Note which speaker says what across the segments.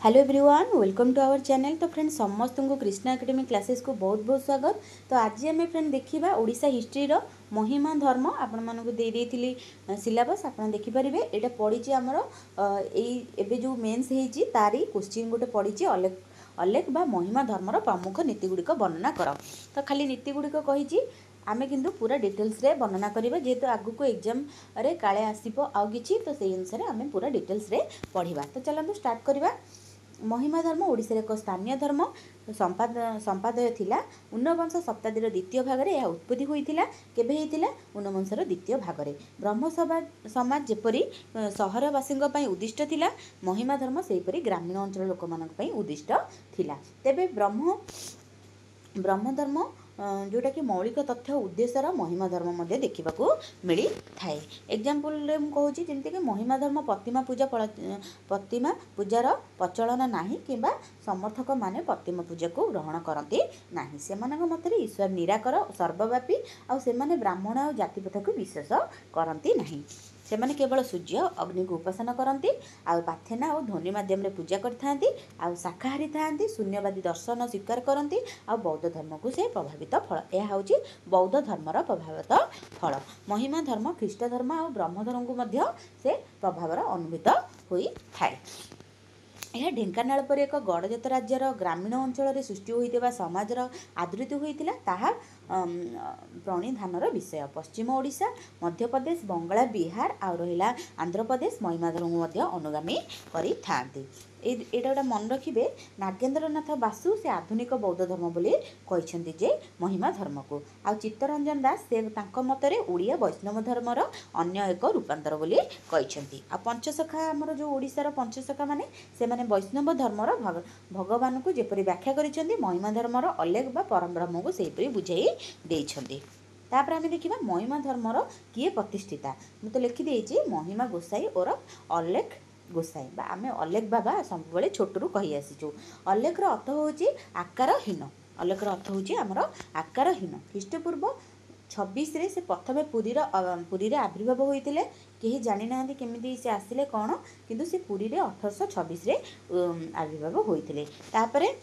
Speaker 1: Hello everyone, welcome to our channel. तो friend समस्त को कृष्णा एकेडमी क्लासेस को बहुत बहुत स्वागत। तो आज आम फ्रेंड देखा ओडिशा हिस्ट्री रो महिमा धर्म आपण मानक दे देइथिली सिलेबस आपण देखि परिबे। एटा पढिछि हमर एबे जो मेंस हेछि तारी क्वेश्चन गोटे पढिछि अलेख बा महिमा धर्मर प्रमुख नीति गुड़िक वर्णना कर। तो खाली नीति गुड़िक कहिछि आमे किंतु पूरा डिटेल्स रे वर्णना करिबा, जेहेतु आगु को एग्जाम रे काळे आसीबो आउ किछि, तो सेही अनुसार आमे पूरा डिटेल्स रे पढिबा। तो चलंतु स्टार्ट करिबा। महिमा धर्म ओडिशा एक स्थानीय धर्म संपादय थिला। ऊनवंश शताब्दीर द्वितीय भाग में यह उत्पत्ति होइतिला। केबे हेइतिला? ऊनवंशर द्वितीय भाग में। ब्रह्म समाज जेपरी सहरवासी उद्दिष्ट थिला, महिमा धर्म सेहीपरि ग्रामीण अंचल लोक मानक पई उद्दिष्ट थिला। तेबे ब्रह्म धर्म जोटा कि मौलिक तथ्य उद्देश्यर महिमा धर्म मध्य देखा मिली थाए। एग्जाम्पल मुझे कहूँ जमीक महिमा धर्म प्रतिमा पूजार प्रचलन नाही किंबा समर्थक माने प्रतिमा पूजा को ग्रहण करती नाही। सेमानक मतरे ईश्वर निराकर सर्वव्यापी आउ सेमाने ब्राह्मण और जातिप्रथा को विश्वास करती नाही। सेमाने केवल सूर्य अग्नि को उपासना करती, आउ पाथेना और ध्वनि माध्यम रे पूजा करथांती, आउ शाकाहारी थांती, शून्यवादी दर्शन स्वीकार करती, आउ बौद्ध धर्म को से प्रभावित फल। यह होची बौद्ध धर्मर प्रभावित फल। महिमा धर्म ख्रीष्ट धर्म और ब्रह्म धर्म को मध्य से प्रभावर अनुभूत होई थाए। यह ढेंकानाल पर एक गड़जात राज्यर ग्रामीण अंचल सृष्टि होता समाजर आदृत होता ताहा प्रणिधानर विषय। पश्चिम ओडिशा, मध्यप्रदेश, बंगाला, बिहार आउ रहिला आंध्र प्रदेश महिमा धर्म मध्य अनुगामी करि थांती। एटा गोटे मन रखिए, नागेंद्रनाथ बासु से आधुनिक बौद्ध धर्म बोली कहते जे महिमा धर्म को। आ चित्तरंजन दास से मतरे ओडिया वैष्णव धर्मर अन्य एक रूपांतर बोली कहते। आ पंचसखा आमर जो ओडिशार पंचसखा माने से माने वैष्णव धर्मर भगवान को जेपरी व्याख्या करिसेंती, महिमा धर्मर अलेख बा परम ब्रह्म को सेहीपरि बुझाई देइछंती। तापर आमे देखिबा महिमा धर्मर किए प्रतिष्ठिता। मु तो लिखि देइछि महिमा गोसाई और अलेख गोसाई बा आमे अलेख बाबा सब छोटू कही आसीचु। अलेखर अर्थ होची आकारहीन। अलेखर अर्थ होची आमर आकारहीन। ख्रीष्टपूर्व 26 रे से प्रथम पुरी रे आविर्भाव होइतिले। केही जानि नाहंती केमिति से आसिले कोन, किंतु से पुरी रे 1826 रे आविर्भाव होइतिले। तापरे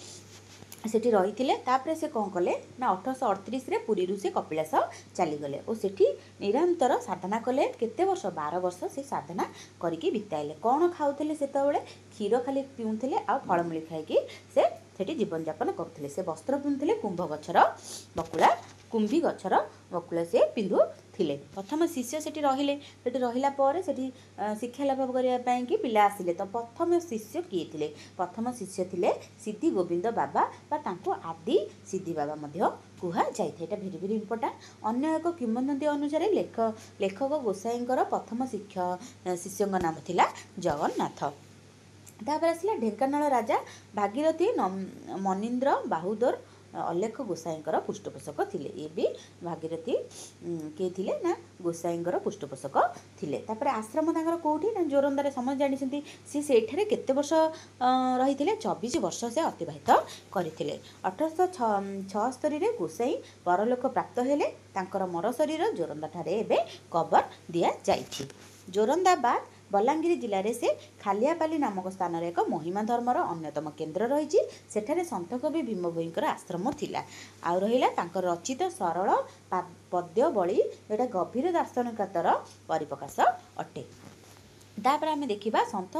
Speaker 1: सेठी रही तापरे से कौन कले ना 1838 रे पुरी से कपिलास चलीगले और सेठी निरंतर साधना कले। केते वर्ष? 12 वर्ष से साधना करिकी बिताइले। कौन खाऊले? सेतबेले क्षीर खाली पिउथिले आ फलमूली खाइकी से सेठी जीवन यापन करुथिले। से वस्त्र पिंधुथिले कुंभ गछर बकुला, कुंभी गछर बकुला से पिंधुथिले। प्रथम शिष्य सेठी रहिले। सेठी रहिला परे सेठी शिक्षा लाभ करिया पई कि पिला आसिले। तो प्रथम शिष्य किए थिले? प्रथम शिष्य थिले सिद्धि गोविंद बाबा बा तांको आदि सिद्धि बाबा मध्य कुहा जाइथे। एटा भेरी भेरी इंपोर्टेंट। अन्य एक किंवदंती अनुसार लेखक गोसाईंकर प्रथम शिष्यଙ୍କ नाम थिला जगन्नाथ। तापर आसिला ढेंकानाल राजा भागीरथी मनीन्द्र बाहुदर अलेख गोसाईंकर पृष्ठपोषक थिले। ये भी भागीरथी किए थिले ना गोसाईंकर पृष्ठपोषक थिले। तापर आश्रम तांकर कोठी ना जोरंदारे समझ जानिसंती। सी सेठरे केते वर्ष रहिथिले? 24 वर्ष से अतिबाहित करथिले। 1876 रे गोसाई परलोक प्राप्त हेले। तांकर मर शरीर जोरंदा ठारे एबे कबर दिया जाइछि। जोरंदा बाद बलांगीर जिले में से खालियापाली नामक स्थान एक महिमा धर्मर अन्यतम केन्द्र रही। सेठारे संत कवि भीम भोईंकर आश्रम थिला। आ रहिला तांकर रचित सरल पद्यवली जोटा गभीर दार्शनिकतार परिप्रकाश अटे। तापर आमे देखिबा संत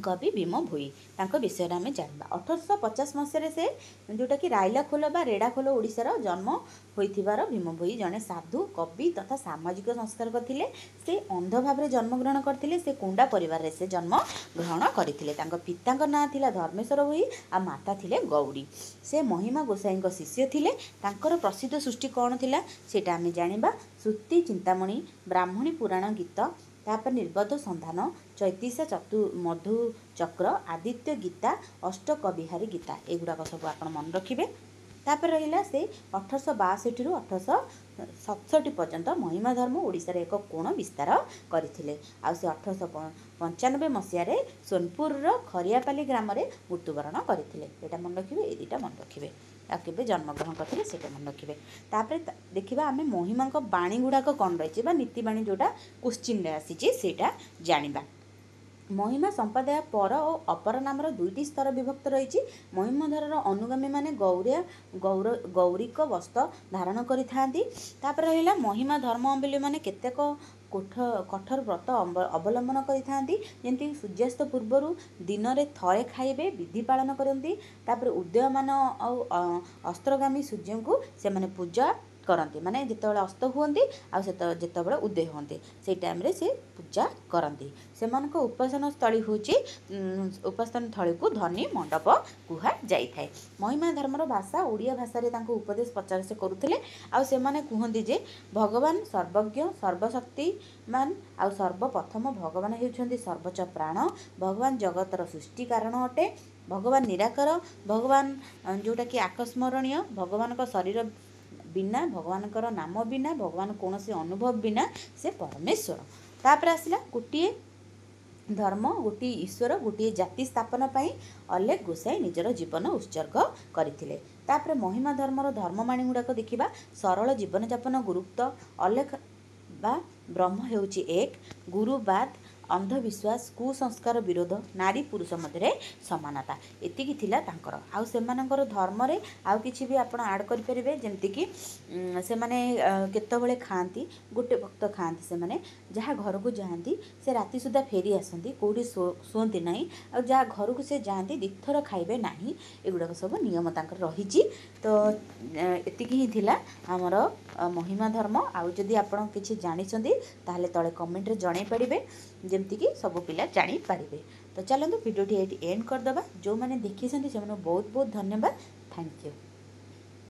Speaker 1: कवि भीम भोई तांको विषय आम जानवा। 1850 मसीह से जोटा कि राइलाखोल बा रेड़ाखोल ओडिशार जन्म होइथिबार भीम भोई जने साधु कवि तथा सामाजिक संस्कार करथिले। से अंध भाव जन्म ग्रहण करथिले। से कुंडा परिवार रे से जन्म ग्रहण करथिले। तांको पितांको नाम थिला धर्मेश्वर भोई आ माता थिले गौड़ी। से महिमा गोसाईंको शिष्य थिले। तांकर प्रसिद्ध सृष्टि कौन थिला सेटा आमे जानिबा। श्रुति चिंतामणि, ब्राह्मणी पुराण गीत, तापर निर्बोध संधान, चैतीसा मधु चक्र, आदित्य गीता, अष्टकविहारी गीता, एगुड़ाक सब आप मन रखिए। तापर रहिला से 1862 रु 1867 पर्यंत महिमा धर्म ओडिशार एक कोण विस्तार करथिले। आ से 1895 मसीह सोनपुर खरियापाली ग्राम में मृत्युवरण करथिले। एटा मन रखिए, ए दुटा मन रखिए। केबे जन्मग्रहण करथिले सेटा मन रखिए। तापर देखिबा आमे महिमा बाणी गुड़ाक कौन रही नीति बाणी जोटा क्वेश्चन रे आसीचे सेटा जानिबा। महिमा संप्रदाय पर और अपर नामर दुईटी स्तर विभक्त रही। महिमाधरर अनुगामी माने गौरिक वस्त्र धारण करिथांती। तापर रहिला महिमा धर्मावलंबी माने केतेक कठोर व्रत अवलंबन करिथांती। जेमती सूर्यास्त पूर्वर दिन में थरे खाइबे विधि पालन करती। तापर उदयमान और अस्त्रगामी सूर्य को से माने पूजा करती, माने जितेबाला अस्त हुअन्ति आ जितेबाला उदय हुअन्ति से टाइम रे से पूजा करती। सेमानक उपासना स्थली होची उपासना स्थली को धनी मंडप कुहा जाइथाए। महिमा धर्मर भाषा ओडिया भाषा रे तांको उपदेश पचार से करुथिले। आ सेमाने कुहंती जे भगवान सर्वज्ञ सर्वशक्तिमान आ सर्वप्रथम भगवान हेउछन्ति सर्वोच्च प्राण। भगवान जगतर सृष्टि कारण अटे। भगवान निराकर, भगवान जोटा कि आकस्मरणीय, भगवान का शरीर बिना, भगवान नाम बिना, भगवान कौन से अनुभव बिना से परमेश्वर। तापर आसला गोटे धर्म, गोटे ईश्वर, गोटे जाति स्थापन पाई अलेख गोसाई निजर जीवन उत्सर्ग करथिले। तापर महिमा धर्मर धर्मवाणी गुड़ाक देखिबा। सरल जीवन यापन गुरुत्व अलेख बा ब्रह्म हेउची एक, गुरुवाद, अंधविश्वास, कुसंस्कार विरोध, नारी पुरुष मध्य समानता, एतिकी थिला तांकर। आउ सेमानकर धर्म रे आउ किछि भी आपण ऐड करि परिबे। जेमति कि से माने केतबेले खांती, गोटे भक्त खांती, से माने जहाँ घर को जाती से राति सुधा फेरी आसती, कौटी शुअती ना, आ जहाँ घर को से जाती दिथर खाइबे नाही। एगुड़ाक सब नियम तांकर रहिछि। तो एतिकी ही थिला हमर महिमा धर्म। आउ जदि आपण किछि जानिछन्ती ताहले तळे कमेंट रे जणाई परिबे, जेमति कि सब पिला जानि पारिबे। तो चलନ୍ତୁ भिडियोटी एंड करदबा। जो माने देखिछन्ती से बहुत बहुत धन्यवाद। Thank you.